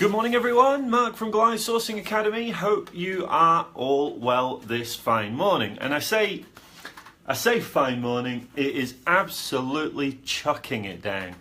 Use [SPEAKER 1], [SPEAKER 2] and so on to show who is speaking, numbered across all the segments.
[SPEAKER 1] Good morning everyone, Mark from Goliath Sourcing Academy. Hope you are all well this fine morning. And I say fine morning, it is absolutely chucking it down.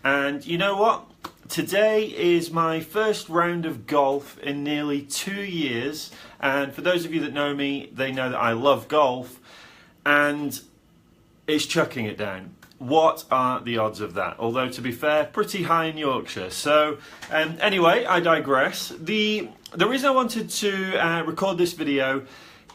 [SPEAKER 1] And you know what? Today is my first round of golf in nearly 2 years. And for those of you that know me, they know that I love golf. And it's chucking it down. What are the odds of that? Although, to be fair, pretty high in Yorkshire. So, anyway, I digress. The reason I wanted to record this video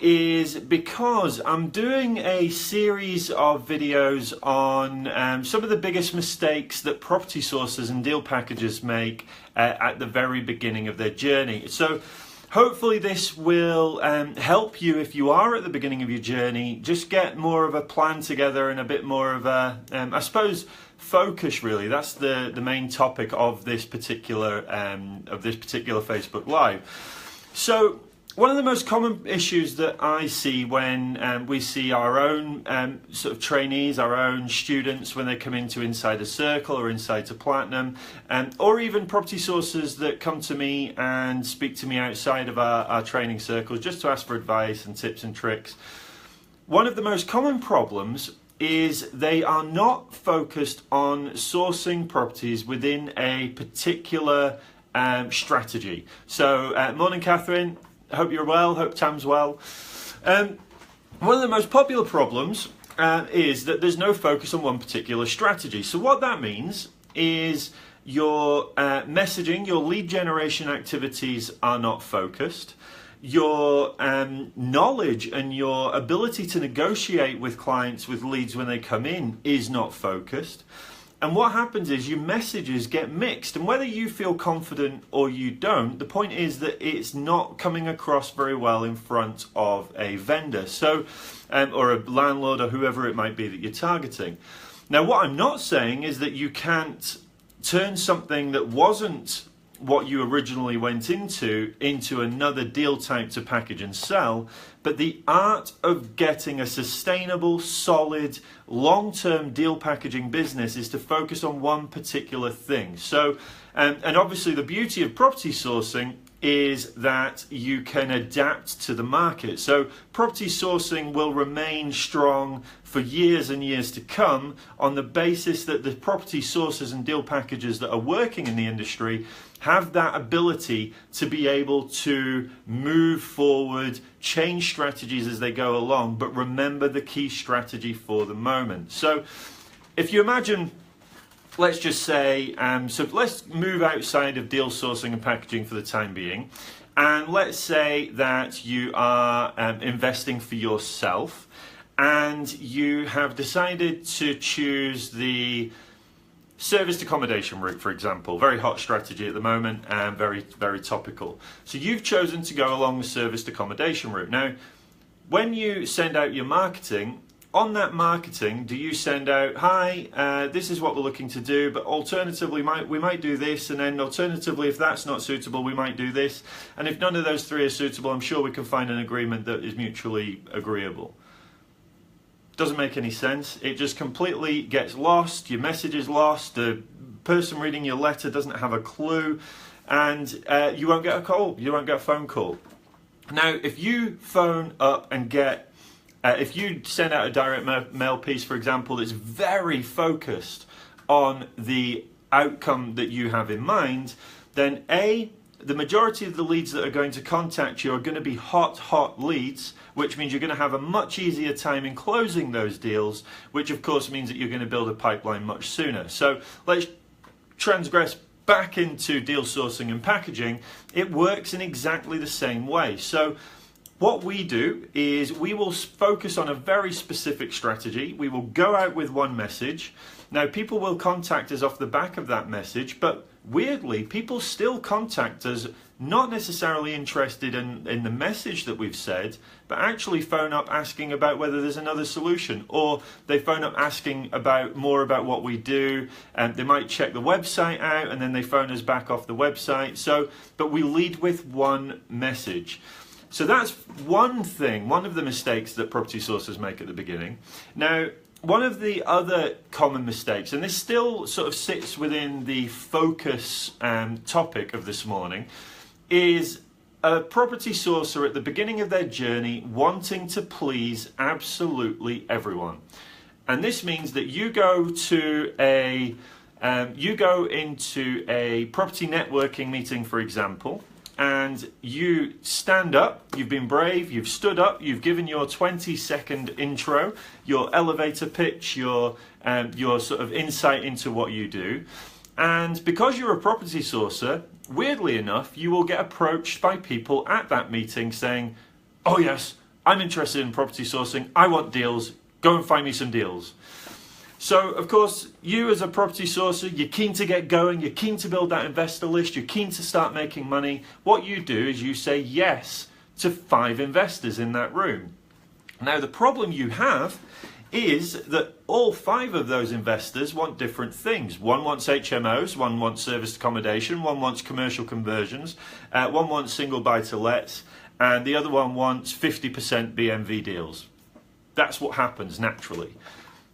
[SPEAKER 1] is because I'm doing a series of videos on some of the biggest mistakes that property sources and deal packagers make at the very beginning of their journey. So, hopefully this will help you if you are at the beginning of your journey, just get more of a plan together and a bit more of a, I suppose, focus really. That's the main topic of this particular Facebook Live. So one of the most common issues that I see when we see our own sort of trainees, our own students, when they come into Insider Circle or Insider Platinum, or even property sources that come to me and speak to me outside of our training circles just to ask for advice and tips and tricks. One of the most common problems is they are not focused on sourcing properties within a particular strategy. So, morning Catherine. Hope you're well, hope Tam's well. One of the most popular problems is that there's no focus on one particular strategy. So what that means is your messaging, your lead generation activities are not focused. Your knowledge and your ability to negotiate with clients with leads when they come in is not focused. And what happens is your messages get mixed, and whether you feel confident or you don't, the point is that it's not coming across very well in front of a vendor, so or a landlord or whoever it might be that you're targeting. Now, what I'm not saying is that you can't turn something that wasn't what you originally went into another deal type to package and sell, but the art of getting a sustainable, solid, long-term deal packaging business is to focus on one particular thing. So, and obviously the beauty of property sourcing is that you can adapt to the market. So property sourcing will remain strong for years and years to come on the basis that the property sources and deal packagers that are working in the industry have that ability to be able to move forward, change strategies as they go along, but remember the key strategy for the moment. So if you imagine, let's just say, so let's move outside of deal sourcing and packaging for the time being, and let's say that you are investing for yourself and you have decided to choose the serviced accommodation route, for example. Very hot strategy at the moment and very, very topical. So you've chosen to go along the serviced accommodation route. Now, when you send out your marketing, on that marketing, do you send out, hi, this is what we're looking to do, but alternatively, we might do this, and then alternatively, if that's not suitable, we might do this. And if none of those three are suitable, I'm sure we can find an agreement that is mutually agreeable. Doesn't make any sense. It just completely gets lost. Your message is lost. The person reading your letter doesn't have a clue, and you won't get a call. You won't get a phone call. Now, if you phone up and get, if you send out a direct mail piece, for example, that's very focused on the outcome that you have in mind, then the majority of the leads that are going to contact you are going to be hot leads, which means you're going to have a much easier time in closing those deals, which of course means that you're going to build a pipeline much sooner. So let's transgress back into deal sourcing and packaging. It works in exactly the same way. So what we do is we will focus on a very specific strategy. We will go out with one message. Now, people will contact us off the back of that message, but weirdly, people still contact us not necessarily interested in the message that we've said, but actually phone up asking about whether there's another solution, or they phone up asking about more about what we do, and they might check the website out and then they phone us back off the website. So, but we lead with one message. So that's one thing, one of the mistakes that property sources make at the beginning. Now, one of the other common mistakes, and this still sort of sits within the focus topic of this morning, is a property sourcer at the beginning of their journey wanting to please absolutely everyone. And this means that you go into a property networking meeting, for example, and you stand up, you've been brave, you've stood up, you've given your 20-second intro, your elevator pitch, your sort of insight into what you do. And because you're a property sourcer, weirdly enough, you will get approached by people at that meeting saying, oh yes, I'm interested in property sourcing, I want deals, go and find me some deals. So, of course, you as a property sourcer, you're keen to get going, you're keen to build that investor list, you're keen to start making money. What you do is you say yes to 5 investors in that room. Now, the problem you have is that all 5 of those investors want different things. One wants HMOs, one wants serviced accommodation, one wants commercial conversions, one wants single buy-to-lets, and the other one wants 50% BMV deals. That's what happens naturally.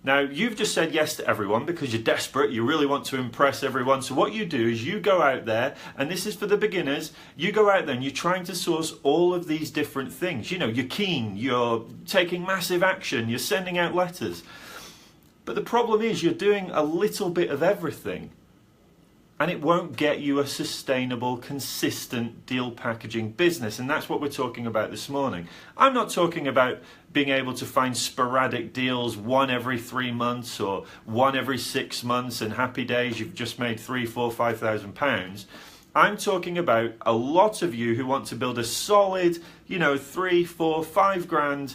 [SPEAKER 1] Now, you've just said yes to everyone because you're desperate, you really want to impress everyone. So what you do is you go out there, and this is for the beginners, you go out there and you're trying to source all of these different things. You know, you're keen, you're taking massive action, you're sending out letters. But the problem is you're doing a little bit of everything, and it won't get you a sustainable, consistent deal packaging business. And that's what we're talking about this morning. I'm not talking about being able to find sporadic deals, one every 3 months or one every 6 months, and happy days you've just made £3,000, £4,000, £5,000. I'm talking about a lot of you who want to build a solid, 3, 4, 5 grand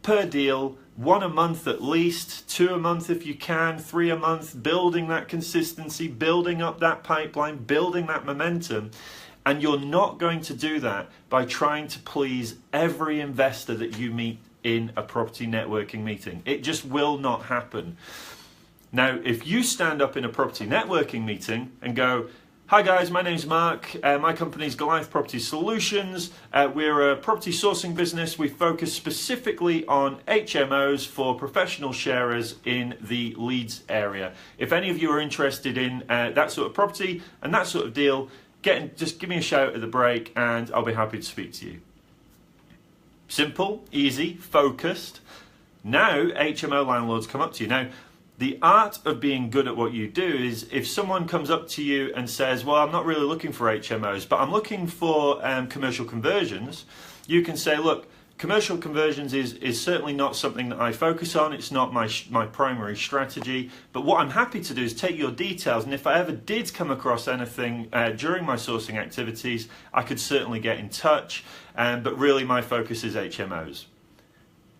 [SPEAKER 1] per deal, 1 a month at least, 2 a month if you can, 3 a month, building that consistency, building up that pipeline, building that momentum. And you're not going to do that by trying to please every investor that you meet in a property networking meeting. It just will not happen. Now, if you stand up in a property networking meeting and go, hi guys, my name's Mark, my company's Goliath Property Solutions, we're a property sourcing business, we focus specifically on HMOs for professional sharers in the Leeds area. If any of you are interested in that sort of property and that sort of deal, just give me a shout at the break and I'll be happy to speak to you. Simple, easy, focused. Now HMO landlords come up to you. Now, the art of being good at what you do is if someone comes up to you and says, well, I'm not really looking for HMOs, but I'm looking for commercial conversions, you can say, look, commercial conversions is certainly not something that I focus on. It's not my primary strategy. But what I'm happy to do is take your details, and if I ever did come across anything during my sourcing activities, I could certainly get in touch. But really my focus is HMOs.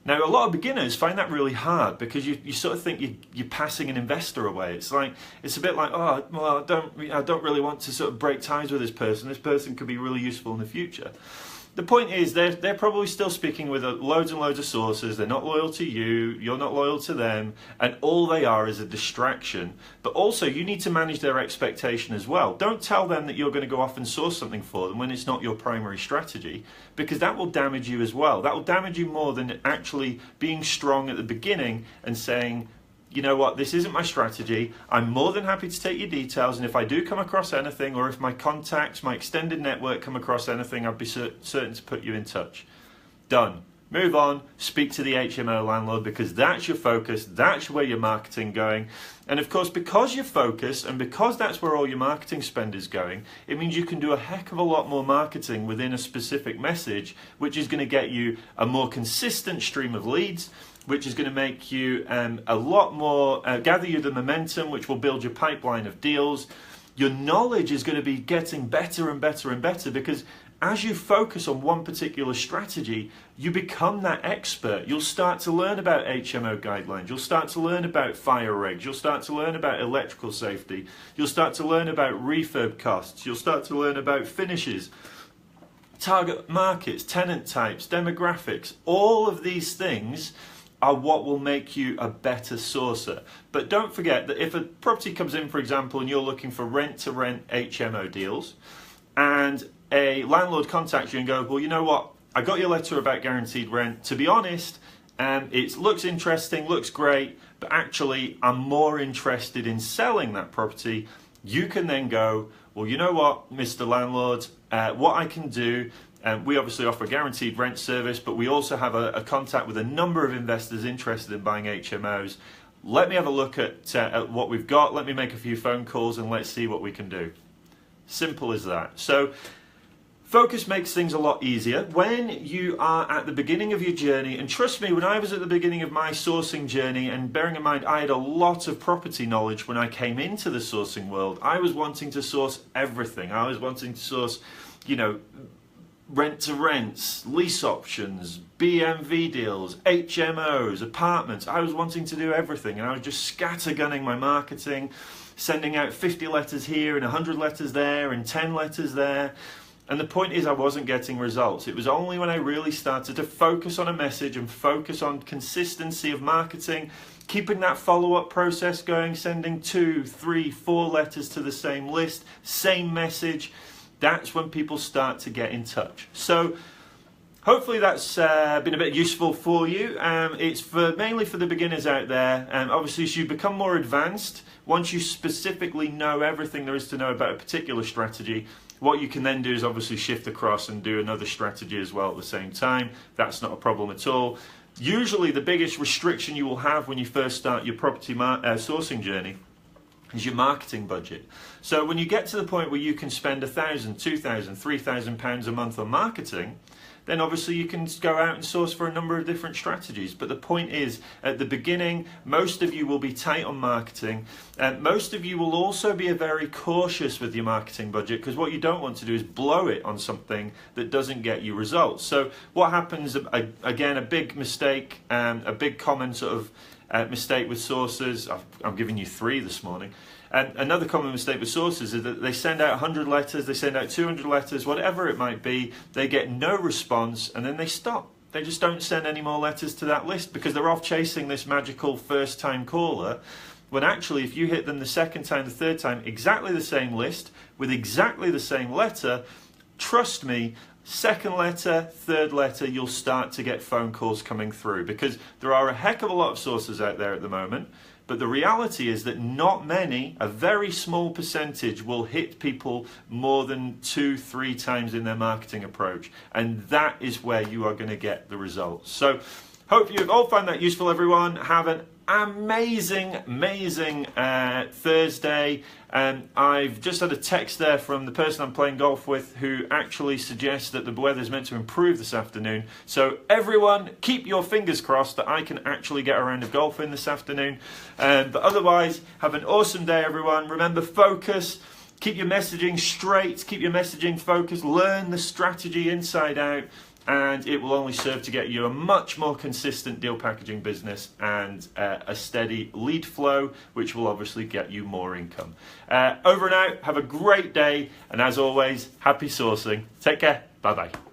[SPEAKER 1] Now, a lot of beginners find that really hard because you sort of think you're passing an investor away. It's a bit like, oh, well, I don't really want to sort of break ties with this person. This person could be really useful in the future. The point is they're probably still speaking with loads and loads of sources. They're not loyal to you, you're not loyal to them, and all they are is a distraction. But also you need to manage their expectation as well. Don't tell them that you're going to go off and source something for them when it's not your primary strategy, because that will damage you as well. That will damage you more than actually being strong at the beginning and saying, you know what, this isn't my strategy. I'm more than happy to take your details, and if I do come across anything, or if my contacts, my extended network come across anything, I'd be certain to put you in touch. Done. Move on, speak to the HMO landlord, because that's your focus, that's where your marketing going. And of course, because you're focused and because that's where all your marketing spend is going, it means you can do a heck of a lot more marketing within a specific message, which is going to get you a more consistent stream of leads, which is going to make you a lot more, gather you the momentum, which will build your pipeline of deals. Your knowledge is going to be getting better and better and better, because as you focus on one particular strategy, you become that expert. You'll start to learn about HMO guidelines. You'll start to learn about fire regs. You'll start to learn about electrical safety. You'll start to learn about refurb costs. You'll start to learn about finishes, target markets, tenant types, demographics. All of these things are what will make you a better sourcer. But don't forget that if a property comes in, for example, and you're looking for rent-to-rent HMO deals, and a landlord contacts you and goes, well, you know what, I got your letter about guaranteed rent. To be honest, it looks interesting, looks great, but actually I'm more interested in selling that property, you can then go, well, you know what, Mr. Landlord, what I can do, we obviously offer a guaranteed rent service, but we also have a contact with a number of investors interested in buying HMOs. Let me have a look at what we've got, let me make a few phone calls and let's see what we can do. Simple as that. So focus makes things a lot easier when you are at the beginning of your journey. And trust me, when I was at the beginning of my sourcing journey, and bearing in mind I had a lot of property knowledge when I came into the sourcing world, I was wanting to source everything. I was wanting to source, rent to rents, lease options, BMV deals, HMOs, apartments. I was wanting to do everything, and I was just scattergunning my marketing, sending out 50 letters here and 100 letters there and 10 letters there. And the point is, I wasn't getting results. It was only when I really started to focus on a message and focus on consistency of marketing, keeping that follow-up process going, sending 2, 3, 4 letters to the same list, same message. That's when people start to get in touch. So hopefully that's been a bit useful for you. It's mainly for the beginners out there. Obviously, as you become more advanced, once you specifically know everything there is to know about a particular strategy, what you can then do is obviously shift across and do another strategy as well at the same time. That's not a problem at all. Usually the biggest restriction you will have when you first start your property sourcing journey is your marketing budget. So when you get to the point where you can spend £1,000, £2,000, £3,000 a month on marketing, then obviously you can go out and source for a number of different strategies. But the point is, at the beginning, most of you will be tight on marketing. Most of you will also be very cautious with your marketing budget, because what you don't want to do is blow it on something that doesn't get you results. So what happens, again, a big mistake, a big common sort of mistake with sources, I'm giving you 3 this morning. Another common mistake with sources is that they send out 100 letters, they send out 200 letters, whatever it might be, they get no response and then they stop. They just don't send any more letters to that list because they're off chasing this magical first-time caller, when actually if you hit them the second time, the third time, exactly the same list, with exactly the same letter, trust me, second letter, third letter, you'll start to get phone calls coming through, because there are a heck of a lot of sources out there at the moment. But the reality is that not many, a very small percentage, will hit people more than 2-3 times in their marketing approach. And that is where you are going to get the results. So hope you've all found that useful, everyone. Have an amazing Thursday. I've just had a text there from the person I'm playing golf with, who actually suggests that the weather's meant to improve this afternoon. So everyone, keep your fingers crossed that I can actually get a round of golf in this afternoon. But otherwise, have an awesome day, everyone. Remember, focus. Keep your messaging straight. Keep your messaging focused. Learn the strategy inside out. And it will only serve to get you a much more consistent deal packaging business and a steady lead flow, which will obviously get you more income. Over and out. Have a great day. And as always, happy sourcing. Take care. Bye-bye.